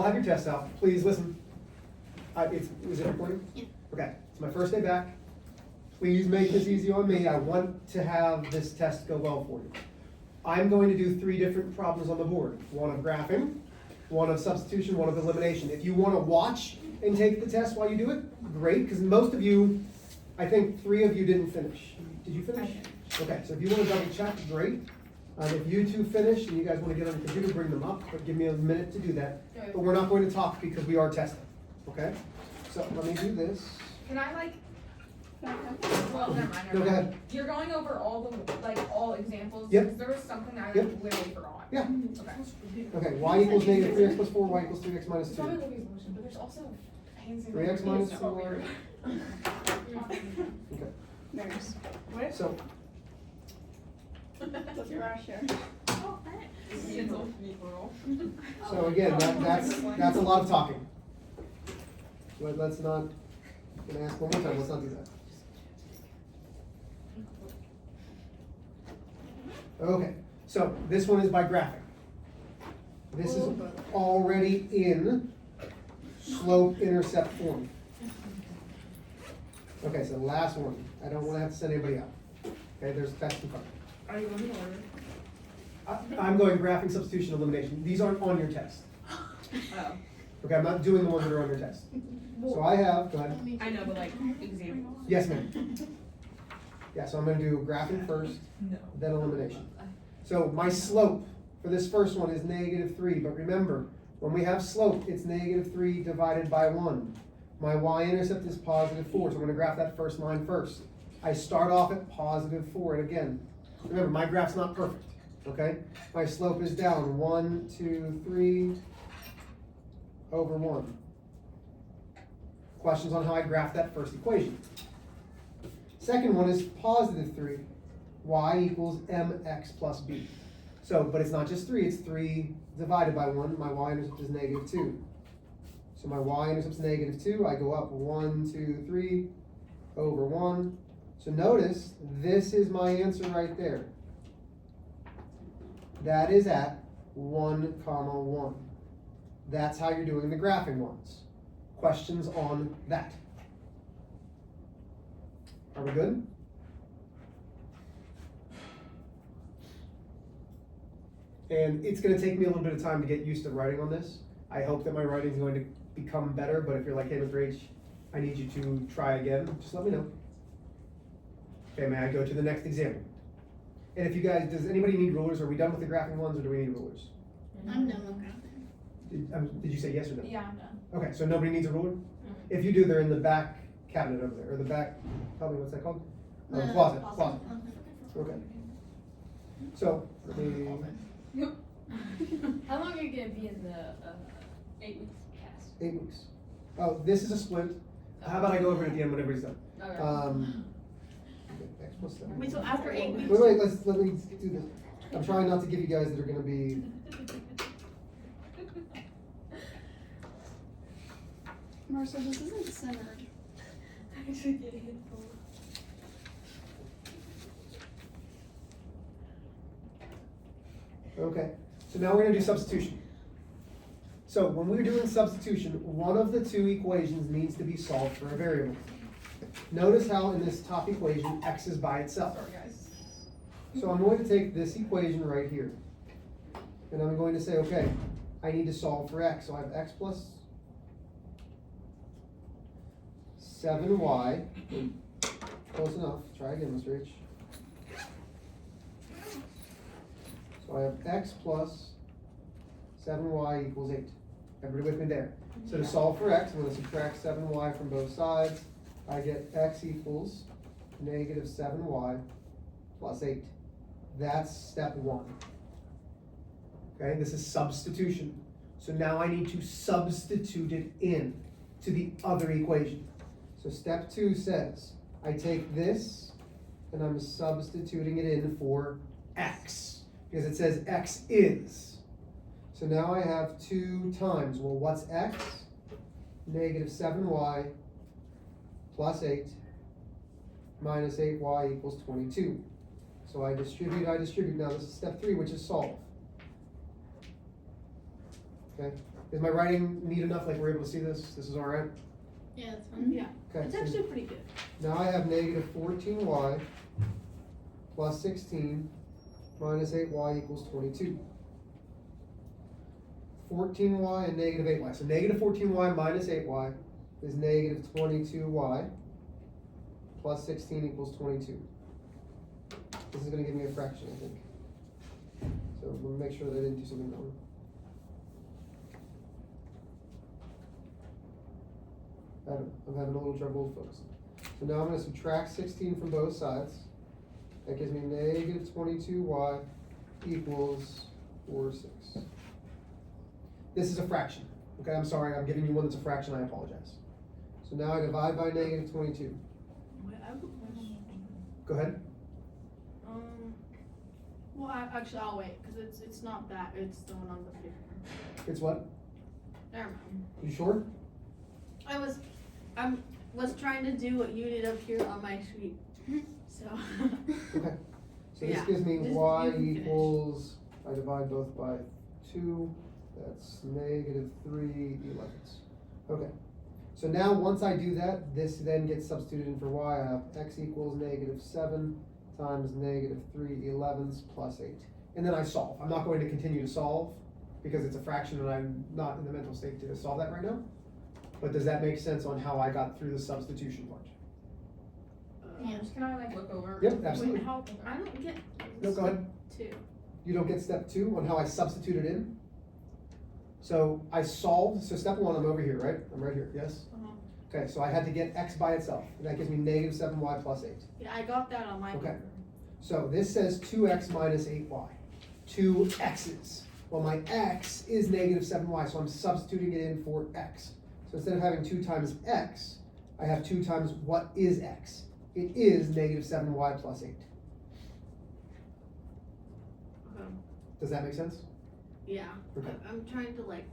I'll have your test out. Please listen. Is it recording? Yeah. Okay, it's my first day back. Please make this easy on me. I want to have this test go well for you. I'm going to do 3 different problems on the board. One of graphing, one of substitution, one of elimination. If you want to watch and take the test while you do it, great, because most of you, I think 3 of you didn't finish. Did you finish? Okay, so if you want to double check, great. If you two finish and you guys want to get on the computer, bring them up, but give me a minute to do that. But we're not going to talk because we are testing, okay? So let me do this. Can I well, never mind. No, go ahead. You're going over all the, all examples? Yep. Because there was something I Yep. literally forgot. Yeah. Okay. Okay, y equals negative 3x plus 4, y equals 3x minus It's 2. probably Louis' motion, but there's also hands in 3x minus it's 4. weird. Okay, There's, what? so, What's your rush here? so again, that's a lot of talking. Let's not, I'm gonna ask one more time, let's not do that. Okay, so this one is by graphing. This is already in slope-intercept form. Okay, so the last one, I don't wanna have to send anybody out. Okay, there's text in front. Are you going in order? I'm going graphing, substitution, elimination. These aren't on your test. Oh. Okay, I'm not doing the ones that are on your test. So I have, go ahead. I know, but like, examples. Yes, ma'am. Yeah, so I'm gonna do graphing first, No. then elimination. So my slope for this first one is -3, but remember, when we have slope, it's -3 divided by 1. My y-intercept is +4, so I'm gonna graph that first line first. I start off at +4, and again, remember, my graph's not perfect, okay? My slope is down 1, 2, 3 over 1. Questions on how I graph that first equation. Second one is +3, y equals mx plus b. So, but it's not just 3, it's 3 divided by 1, my y-intercept is -2. So my y-intercept is -2, I go up 1, 2, 3 over 1. So notice, this is my answer right there. That is at 1, 1. That's how you're doing the graphing ones. Questions on that? Are we good? And it's gonna take me a little bit of time to get used to writing on this. I hope that my writing is going to become better, but if you're like, hey, Mr. H, I need you to try again, just let me know. Okay, may I go to the next example? And if you guys, does anybody need rulers? Are we done with the graphing ones, or do we need rulers? I'm done with graphing. Did you say yes or no? Yeah, I'm done. Okay, so nobody needs a ruler? If you do, they're in the back cabinet over there, or the back, tell me what's that called? Closet. Okay. So, let me, How long are you gonna be in the 8 weeks cast? 8 weeks. Oh, this is a split. How about I go over it at the end when everybody's done? Okay. X plus 7. Wait, so after 8 weeks? Wait, let me do this. I'm trying not to give you guys that are gonna be. Marcel, this isn't centered. I should get a handful. Okay, so now we're gonna do substitution. So when we're doing substitution, one of the 2 equations needs to be solved for a variable. Notice how in this top equation, x is by itself. Sorry, guys. So I'm going to take this equation right here. And I'm going to say, okay, I need to solve for x. So I have x plus 7y. Close enough. Try again, Mr. H. So I have x plus 7y equals 8. Everybody with me there? So to solve for x, I'm going to subtract 7y from both sides. I get x equals -7y plus 8. That's step 1. Okay, this is substitution. So now I need to substitute it in to the other equation. So step 2 says, I take this and I'm substituting it in for x, because it says x is. So now I have 2 times, well, what's x? -7y plus 8 minus 8y equals 22. So I distribute. Now this is step 3, which is solve. Okay, Is my writing neat enough, like we're able to see this? This is all right? Yeah, that's fine. Yeah, Okay, it's so actually pretty good. now I have negative 14y plus 16 minus 8y equals 22. 14y and negative 8y. So negative 14y minus 8y is negative 22y plus 16 equals 22. This is going to give me a fraction, I think. So we'll make sure that I didn't do something wrong. I'm having a little trouble focusing. So now I'm going to subtract 16 from both sides. That gives me negative 22y equals 4, 6. This is a fraction. Okay, I'm sorry, I'm giving you one that's a fraction, I apologize. So now I divide by negative 22. Wait, I have a question. Go ahead. Well, actually, I'll wait, because it's not that, it's the one on the paper. It's what? Never mind. You sure? I was trying to do what you did up here on my sheet, so. Okay. So this Yeah, gives me just y you can finish. equals, I divide both by 2, that's negative 3/11. Okay. So now once I do that, this then gets substituted in for y. I have x equals negative 7 times negative 3/11 plus 8. And then I solve. I'm not going to continue to solve because it's a fraction and I'm not in the mental state to solve that right now. But does that make sense on how I got through the substitution part? Yes. Can I like look over? Yep, absolutely. Wait, how, I don't get. No, go ahead. Two. You don't get step 2 on how I substituted in? So I solved, so step 1, I'm over here, right? I'm right here, yes? Uh-huh. Okay, so I had to get x by itself, and that gives me negative 7y plus 8. Yeah, I got that on my Okay. paper. So this says 2x minus 8y. 2 x's. Well, my x is negative 7y, so I'm substituting it in for x. So instead of having 2 times x, I have 2 times what is x? It is negative 7y plus 8. Okay. Does that make sense? Yeah. Okay. I'm trying to like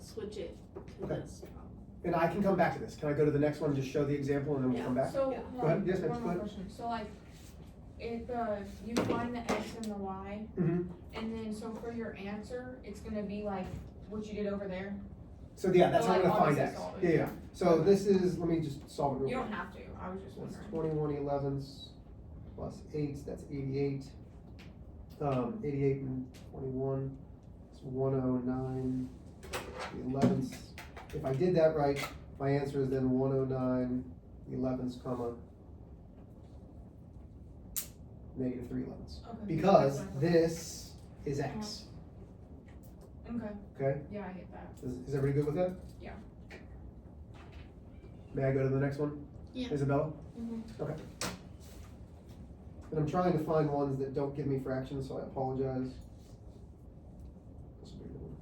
switch it to Okay. this problem. And I can come back to this. Can I go to the next one and just show the example and then we'll Yeah. come back? So, Yeah. Go ahead. Yes, ma'am. one Go more ahead. question. So like, if, you find the x and the y, Mm-hmm. and then so for your answer, it's gonna be like what you did over there? So yeah, that's Oh, how I'm like, gonna find obviously x. solve Yeah, it. yeah. So this is, let me just solve it real You quick. don't have to, I was just That's wondering. 21/11 plus 8, that's 88. 88 and 21, it's 109 11ths. If I did that right, my answer is then 109 11ths, comma, negative 3/11ths. Okay. Because That's fine. this is x, Okay, okay? yeah, I get that. Is everybody good with that? Yeah. May I go to the next one? Yeah. Isabella? Mhm. Okay. And I'm trying to find ones that don't give me fractions, so I apologize. This will be the one.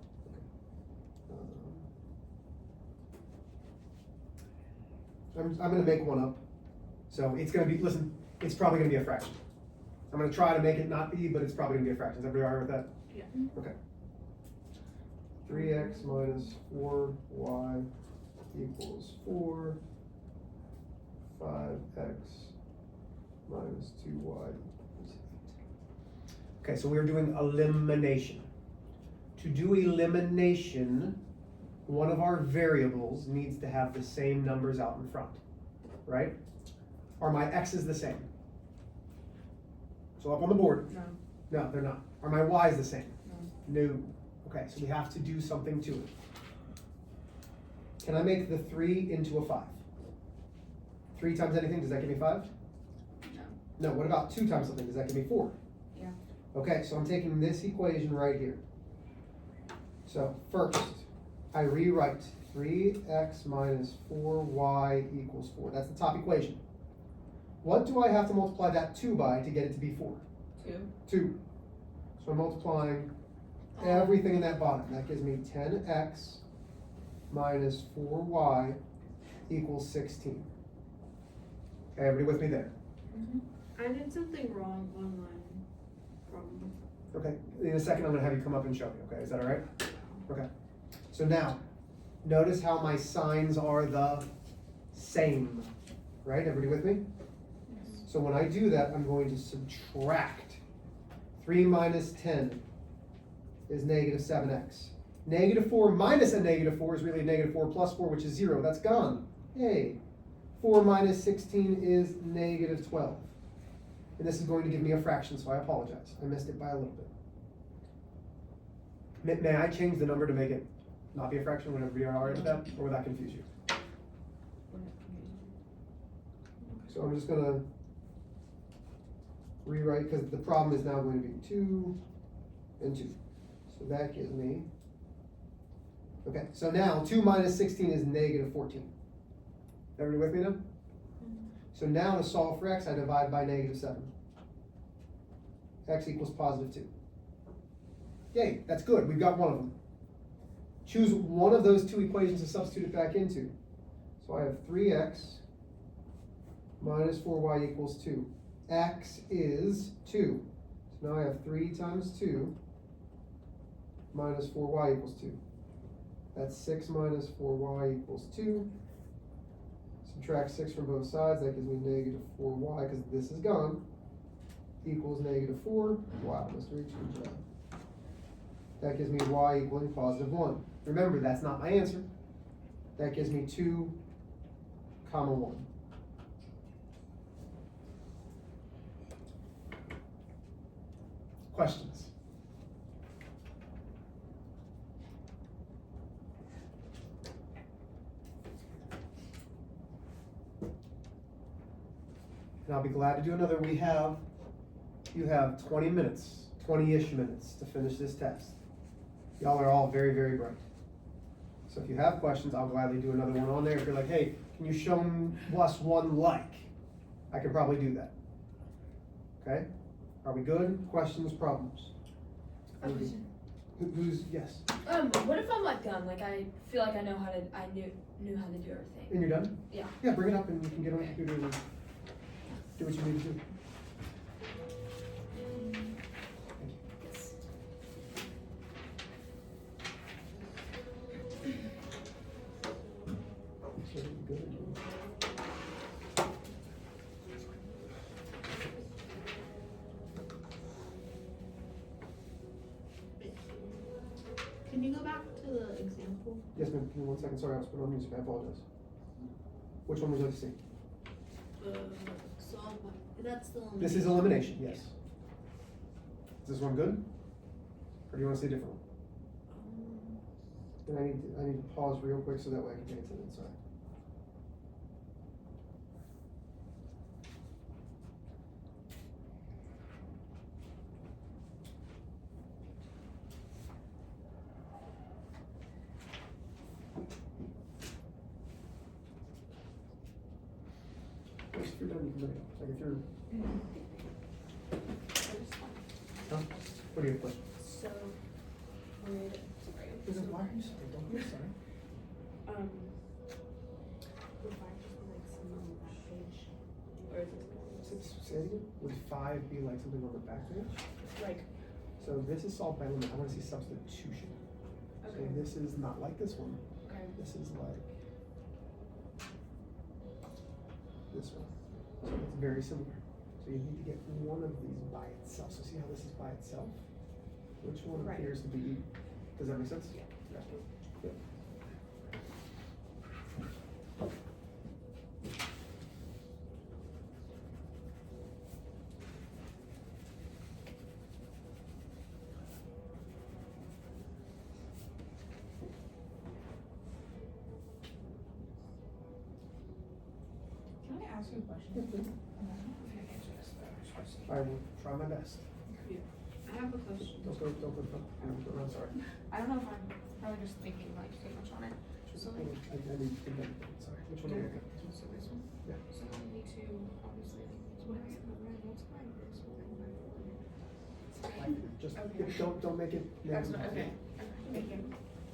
Okay. I'm gonna make one up. So it's gonna be, listen, it's probably gonna be a fraction. I'm gonna try to make it not be, but it's probably gonna be a fraction. Is everybody all right with that? Yeah. Okay. 3x minus 4y equals 4. 5x minus 2y equals 8. Okay, so we're doing elimination. To do elimination, one of our variables needs to have the same numbers out in front, right? Are my x's the same? So up on the board. No. No, they're not. Are my y's the same? No. Okay, so we have to do something to it. Can I make the 3 into a 5? 3 times anything, does that give me 5? No. No, what about 2 times something, does that give me 4? Yeah. Okay, so I'm taking this equation right here. So first, I rewrite 3x minus 4y equals 4. That's the top equation. What do I have to multiply that 2 by to get it to be 4? 2. 2. So I'm multiplying everything in that bottom. That gives me 10x minus 4y equals 16. Okay, everybody with me there? I did something wrong on my problem. Okay, in a second I'm gonna have you come up and show me, okay, is that all right? Okay, so now, notice how my signs are the same, right? Everybody with me? So when I do that, I'm going to subtract. 3 minus 10 is negative 7x. Negative 4 minus a negative 4 is really a negative 4 plus 4, which is 0. That's gone. Hey, 4 minus 16 is negative 12. And this is going to give me a fraction, so I apologize. I missed it by a little bit. May I change the number to make it not be a fraction whenever we are already at that, or will that confuse you? So I'm just gonna rewrite, because the problem is now going to be 2 and 2. So that gives me, okay, so now 2 minus 16 is negative 14. Everybody with me now? So now to solve for x, I divide by negative 7. X equals positive 2. Yay, that's good, we've got one of them. Choose one of those two equations to substitute it back into. So I have 3x minus 4y equals 2. X is 2. So now I have 3 times 2 minus 4y equals 2. That's 6 minus 4y equals 2. Subtract 6 from both sides, that gives me negative 4y, because this is gone, equals negative 4. Wow, Mr. H, good job. That gives me y equaling positive 1. Remember, that's not my answer. That gives me 2, comma 1. Questions? And I'll be glad to do another. You have 20 minutes, 20-ish minutes to finish this test. Y'all are all very, very bright. So if you have questions, I'll gladly do another one on there. If you're like, hey, can you show us one like? I can probably do that. Okay? Are we good? Questions, problems? Who's, yes? What if I'm like done? Like I feel like I knew how to do everything. And you're done? Yeah. Yeah, bring it up and you can get on the computer and do what you need to do. Yes. So good. Can you go back to the example? Yes, ma'am. Give me 1 second. Sorry, I was putting on music. I apologize. Which one would you like to see? Solve by, that's the one. This is elimination, yes. Is this one good? Or do you want to see a different one? Then I need to pause real quick so that way I can pay attention. Sorry. If you're done, you can bring it up. Like if you're, huh? What do you have a question? So, would, sorry. Why are you sorry? Don't be sorry. Would 5 just be like something on the back page? Or is it Say it again. Would 5 be like something on the back page? like, So this is solved by limit. I want to see substitution. So okay, this is not like this one. okay, This is like this one. So it's very similar. So you need to get one of these by itself. So see how this is by itself? Which one Right. appears to be, does that make sense? Yeah. Yep. can I ask you a question? Yes, please. I'm not sure if I can answer this, but I'm just questioning. I will try my best. I have a question. Don't go the phone. I'm sorry. I don't know if I'm probably just thinking like too much on it. So like, I need to think about it. Sorry. Which one are you looking at? so this one? Yeah. So I need to obviously, so what is it, multiply this one by 4? Just, Okay. don't make it. That's not, okay, thank you.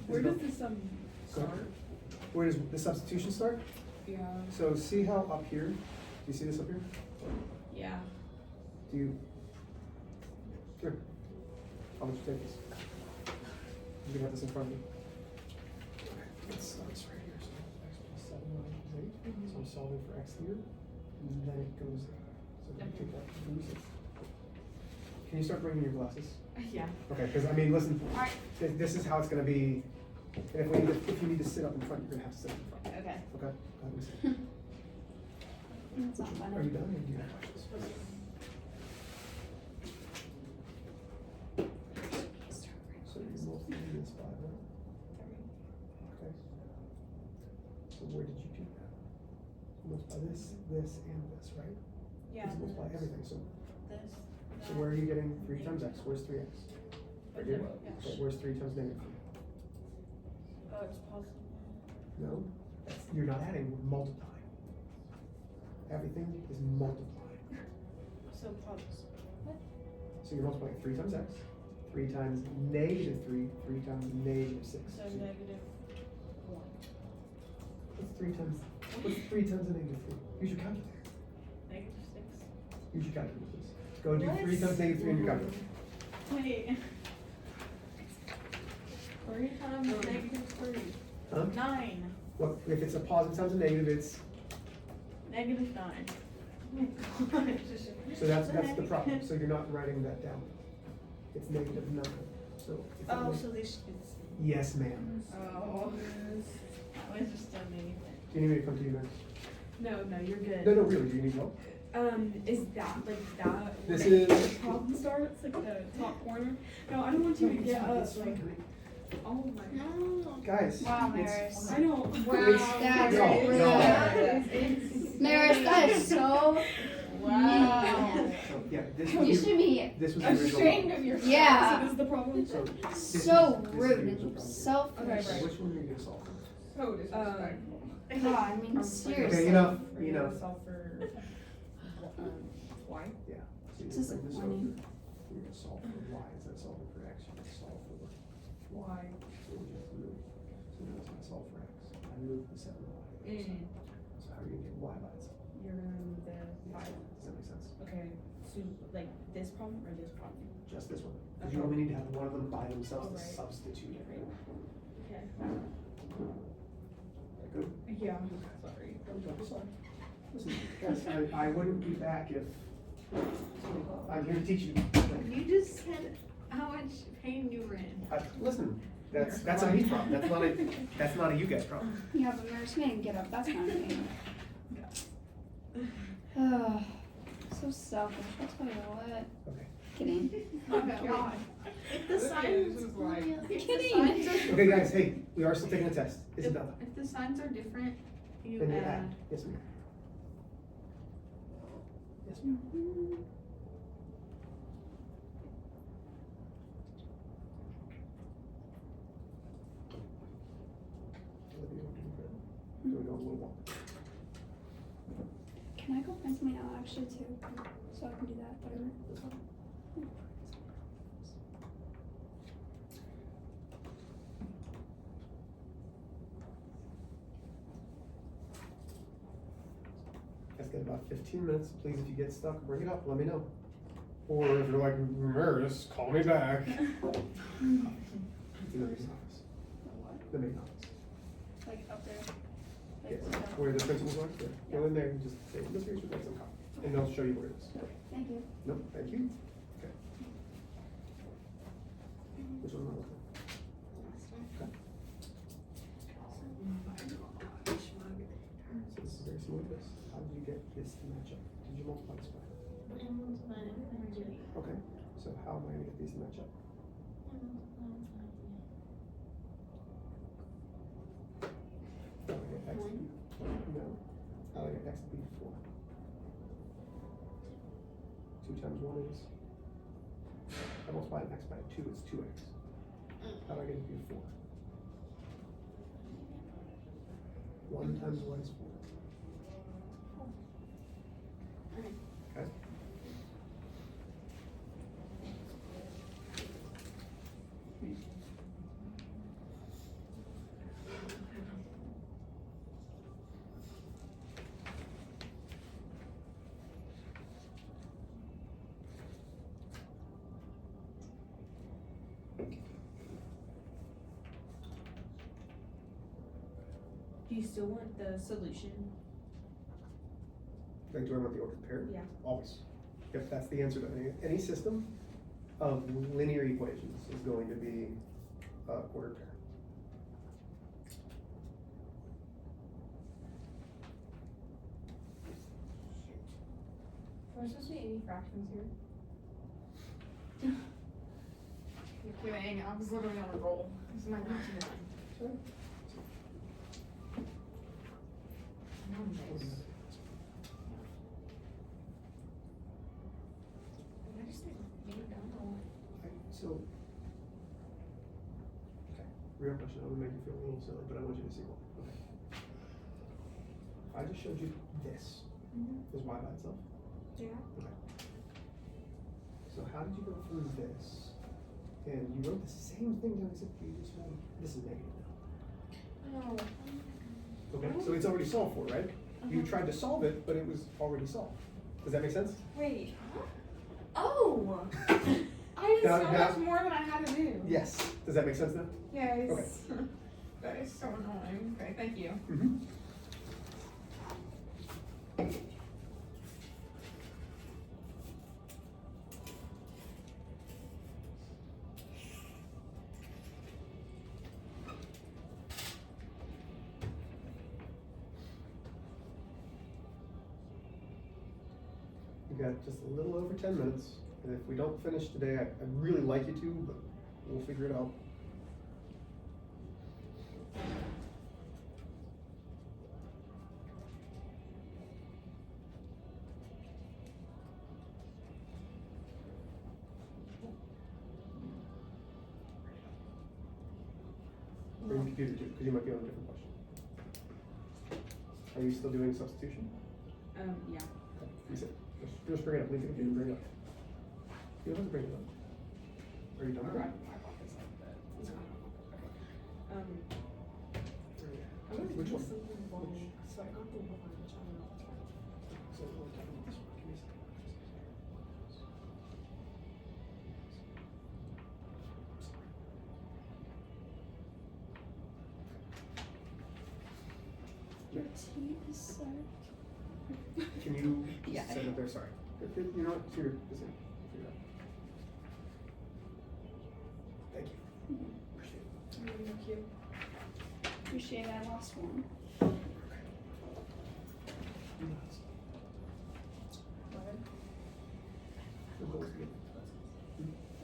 Where does this start? Where does the substitution start? Yeah. So see how up here, do you see this up here? Yeah. Do you? Sure. I'll let you take this. You can have this in front of you. It starts right here, so x plus 7 y equals 8. So I'm solving for x here, and then it goes there. So then you take that, lose it. Can you start bringing your glasses? Yeah. Okay, because I mean, listen, Alright. this is how it's gonna be, and if you need to sit up in front, you're gonna have to sit up in front, Okay. okay? Go ahead and sit. It's not funny. Are you done, or do you have questions? So you multiply this by, right? Okay. So where did you do that? You multiply this, and this, right? Yeah. You multiply everything, so This. where are you getting 3 times x? Where's 3x? Right here? Okay, where's 3 times negative 3? Oh, it's possible. No, you're not adding, we're multiplying. Everything is multiplying. So positive. So you're multiplying 3 times x, 3 times negative 3, 3 times negative 6. So negative 1. What's 3 times a negative 3? Use your calculator. Negative 6. Use your calculator, please. Go do What? 3 times negative 3 in your calculator. Wait. 3 times negative 3. Huh? 9. Well, if it's a positive times a negative, it's, Negative 9. so that's the problem. So you're not writing that down. It's negative 9. So. if Oh, it- so this is. Yes, ma'am. Oh. I was just done anything. Do you need me to come to you next? No, you're good. No, really, do you need help? Is that like that? This where is- the problem starts, like the top corner. No, I don't want you to get up. Like, oh my. No. Guys. Wow, it's- Maris. I don't. That's No, rude. no. Maris, that is so Wow. mean. So, yeah, this You was, should be this was the Ashamed original. of yourself. Yeah. Is this the problem? So, this is- so this is the rude original and problem. selfish. Okay, So right. which one are you gonna solve? So disrespectful. God, I mean, I'm seriously. Okay, enough. Are you gonna solve for y? Yeah. So This you're isn't gonna funny. You're gonna solve for y instead of solving for x. You're gonna solve for Y. so we just move. So now it's gonna solve for x. I moved the 7y. So how are you gonna get y by itself? You're gonna move the Does 5. that make sense? Okay, so like this problem or this problem? Just this one. Because you Okay. only need to have one of them by themselves to Alright. substitute it. Okay. Good. Yeah. Sorry. Sorry. Listen, guys, I wouldn't be back if I'm here to teach you. You just said how much pain you were in. Listen, that's a me problem. That's not a you guys problem. Yeah, but Maris made him get up. That's not me. Oh, so selfish. I'll tell you what. Okay. Kidding. Oh God. If the signs, is like- if the Kidding. signs are Okay, guys. Hey, we are still taking a test. Isabella. If the signs are different, you Then you add. add. Yes, ma'am. Yes, ma'am. Do we go a little more? Can I go find something out actually too? So I can do that, whatever. That's fine. Guys, got about 15 minutes. Please, if you get stuck, bring it up. Let me know. Or if you're like, Maris, call me back. It's in the main office. The main office. Like up there. Yes. Like, Where the principals are. Yeah. Go in there and just say, Miss Reese would like some coffee. And they'll show you where it is. Thank you. No, thank you. Okay. Which one am I looking at? Okay. So this is very similar to this. How did you get this to match up? Did you multiply this by? Okay, so how am I gonna get these to match up? How do I get x to be? No. How do I get x to be 4? 2 times 1 is? I multiply an x by 2, it's 2x. How do I get it to be 4? 1 times what is 4? Okay. Do you still want the solution? Like, do I want the ordered pair? Yeah. Always. If that's the answer to any system, of linear equations is going to be a quarter pair. Are there supposed to be any fractions here? You're kidding, I was literally on a roll. This is my last one. Sure. I just like being done or what? So, okay, real question, I'm gonna make you feel a little silly, but I want you to see one. Okay. If I just showed you this, is y by itself? Yeah. Okay. So how did you go through this? And you wrote the same thing down except you just wrote, this is negative now. Oh. Okay, so it's already solved for, right? You tried to solve it, but it was already solved. Does that make sense? Wait. Oh! I did Now- so now- much more than I had to do. Yes. Does that make sense now? Yes. Okay. That is so annoying. Okay, thank you. Mm-hmm. We've got just a little over 10 minutes, and if we don't finish today, I'd really like you to, but we'll figure it out. Or your computer too, because you might be on a different question. Are you still doing substitution? Yeah. Okay, you said, just bring it up, leave the computer, bring it up. You don't have to bring it up. Are you done with I that? brought this up, but it's not. Okay. Which one? Something wrong. Which? So I got the one, which I don't know if it's right. So we're talking about this one. Give me a second. Your T is set. Can you Yeah. set it there? Sorry. You're not here. This is figure it out. Thank you. Appreciate it. Thank you. Appreciate I lost one. The goal is to get. I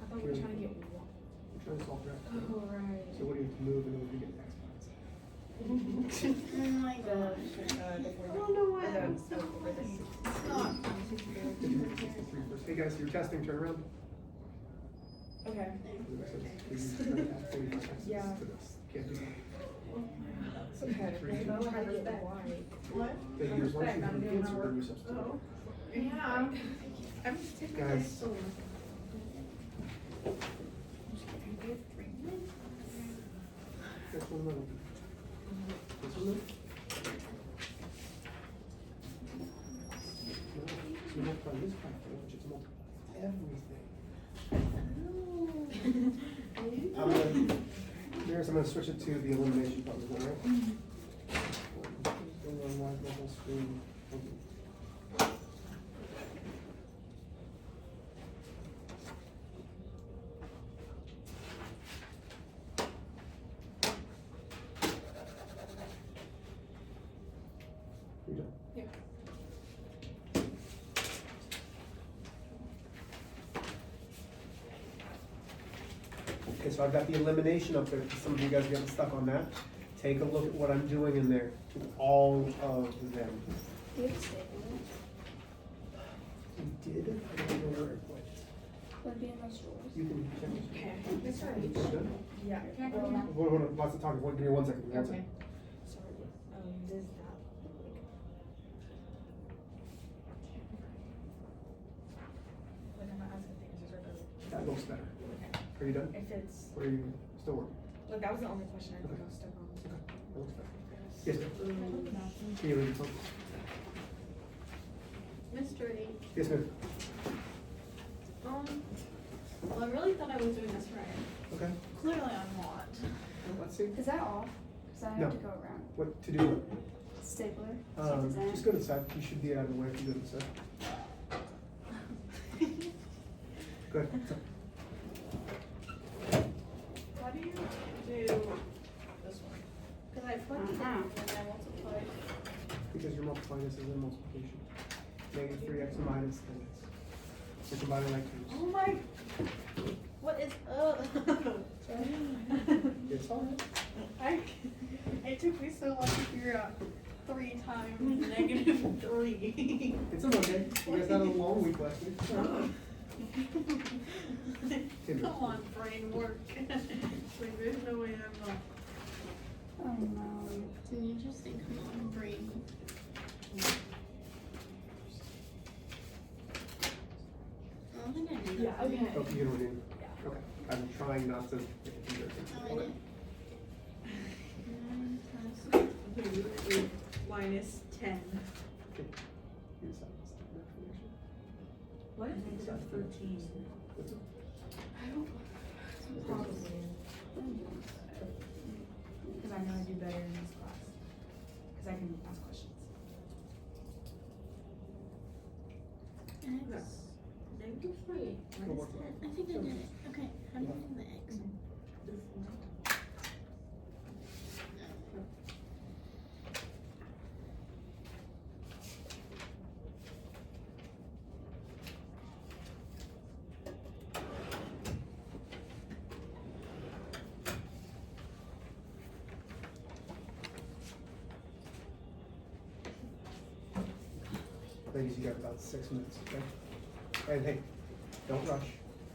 thought we were trying to get one. We're trying to solve that. Oh, right. So what do you have to move in order to get X points? Oh my gosh. I don't know why I'm so crazy. It's not. 63 first. Hey guys, you're testing, turn around. Okay. Please try to add 45 X's Yeah. to this. Can't do that. It's okay. Three. No, I get that. What? Then here's one, Respect, two, I'm three, doing kids, my or work. you substitute. Oh. Yeah. I'm just taking Guys. this so. This one, no. This one, no. No, you multiply this by 4, which is multiply everything. I'm gonna, Maris, I'm gonna switch it to the elimination problem, is that right? Going on live, my whole screen. Okay. You done? Yeah. Okay, so I've got the elimination up there, some of you guys getting stuck on that. Take a look at what I'm doing in there, all of them. Do you have a stapler? We did, I don't know where it went. Would it be in those drawers? You can check this. Okay. That's right. You done? Yeah. Hold on, lots of talking, give me 1 second, give me 1 second. Sorry. Does that like I'm not asking things, just like That looks better. okay. Are you done? If it's Or are you still working? like that was the only question I think I was stuck on. Okay, that looks better. Yes, ma'am. Can you read the phone? Mr. H. Yes, ma'am. Well, I really thought I was doing this right. Okay, Clearly I'm not. let's see. Is that off? Cause I have No. to go around. What to do? Stapler? See if there's any. Just go to the side, you should be out of the way if you go to the side. Good. How do you do this one? Cause I plugged it in and then I multiplied. Because you're multiplying this as a multiplication. Negative 3x minus 10x. You're combining like terms. Oh my, what is up? It's alright. It took me so long to figure out 3 times -3. It's okay. You guys had a long week last week. Come on, brain work. Like, there's no way I'm not. Oh no. Did you just think, come on, brain? I don't think I did. Yeah, okay. Oh, you know what I mean? Yeah. Okay. I'm trying not to make it too dirty. Oh, I did. -10. You decide what's the next connection. What? -13. What's it? I don't. Probably. Because I know I do better in this class. Because I can ask questions. X. -3. Go work I think I did it. Okay, how do you do the X? Ladies, you got about 6 minutes, okay? And hey, don't rush.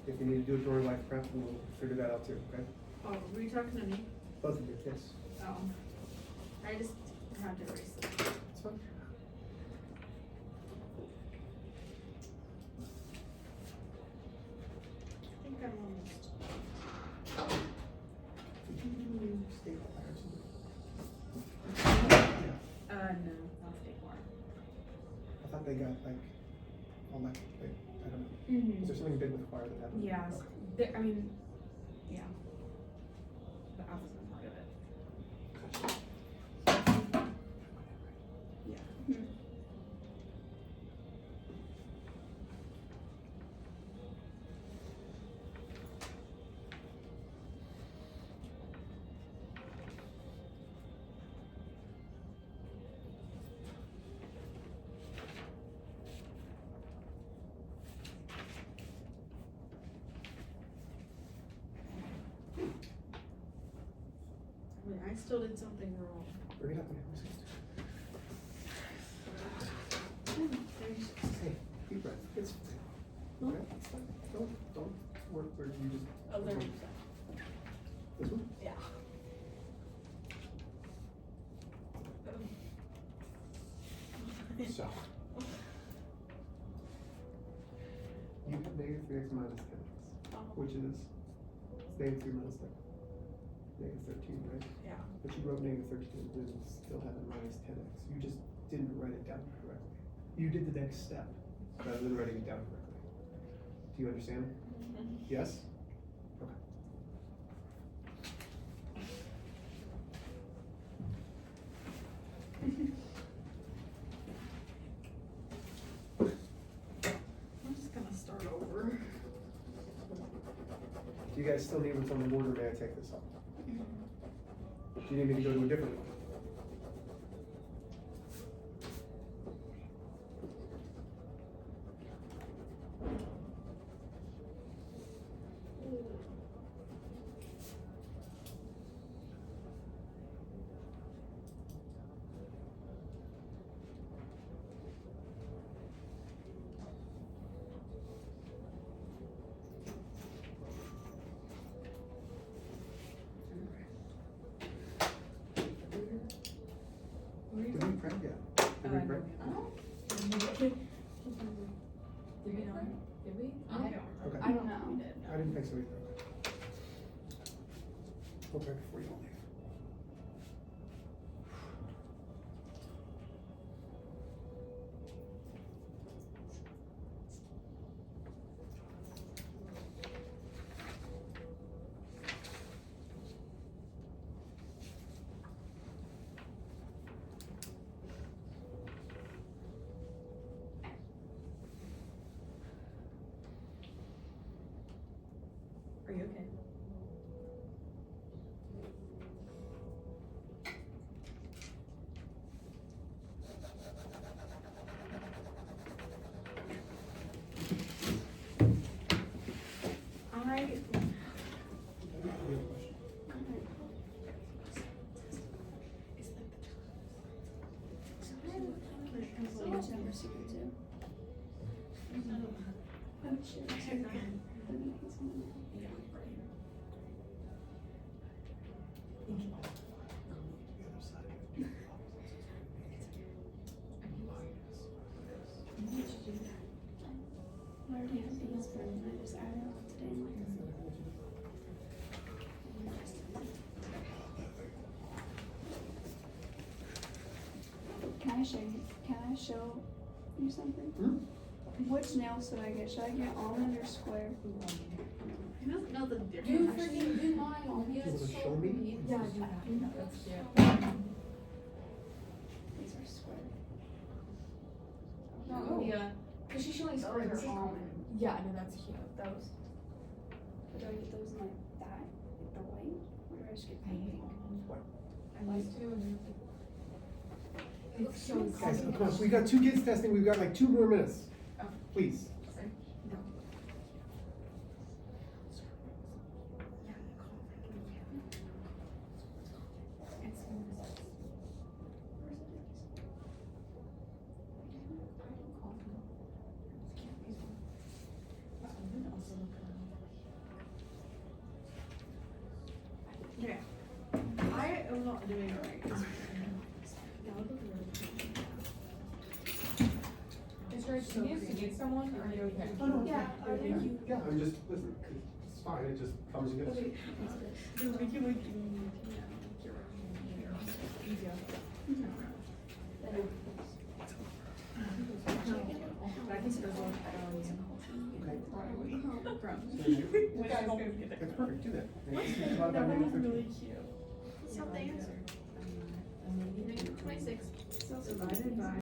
If you need to do it during life prep, we'll figure that out too, okay? Oh, were you talking to me? Both of you, yes. Oh. I just had to erase it. It's fine. I think I'm almost. Did you do state law or something? No, not state bar. I thought they got like, all that, like, I don't know. Mm-hmm. Is there something big with choir that happened? Yeah, Okay. I mean, yeah. The alpha's been part of it. Yeah. I mean, I still did something wrong. Bring it up, man. Hey, deep breath. It's fine. Okay? It's fine. Don't work where you just. Oh, there. This one? Yeah. So. You have negative 3x minus 10x, which is negative 3 minus 10. Negative 13, right? Yeah. But you wrote negative 13 and still have a minus 10x. You just didn't write it down correctly. You did the next step rather than writing it down correctly. Do you understand? Yes? Okay. I'm just gonna start over. Do you guys still need what's on the board or may I take this off? Do you need me to go to a different one? Did we prep yet? Did we prep? Did we not? Did we? I don't Okay. remember. I don't know. We did. I didn't think so either. We'll prep before you all leave. number secret too. Oh shit. I already have these, but I just added up today. Can I show you something? Hmm? Which nails should I get? Should I get almond or square? He doesn't know the Do difference. freaking do mine, I'll be You wanna so show me? mean. Yeah, do that. That's cute. These are square. No. Yeah. Cause she's showing Those squares. are almond. Yeah, I know, that's cute. Those. But do I get those in like that? Like the white? Or do I just get pink? I like to. It's so Guys, come on, we got 2 kids testing, we've got like 2 more minutes. Oh. Please. Okay. I am not doing it right. Is there a chance to get someone, or are you okay? Oh, no. Yeah, Yeah, I'm just, listen, it's fine, it just comes and goes. Okay. We can like But I consider both. Okay. When I was gonna get That's it. perfect, do that. That one was really cute. What's up, the answer? -26. Divided by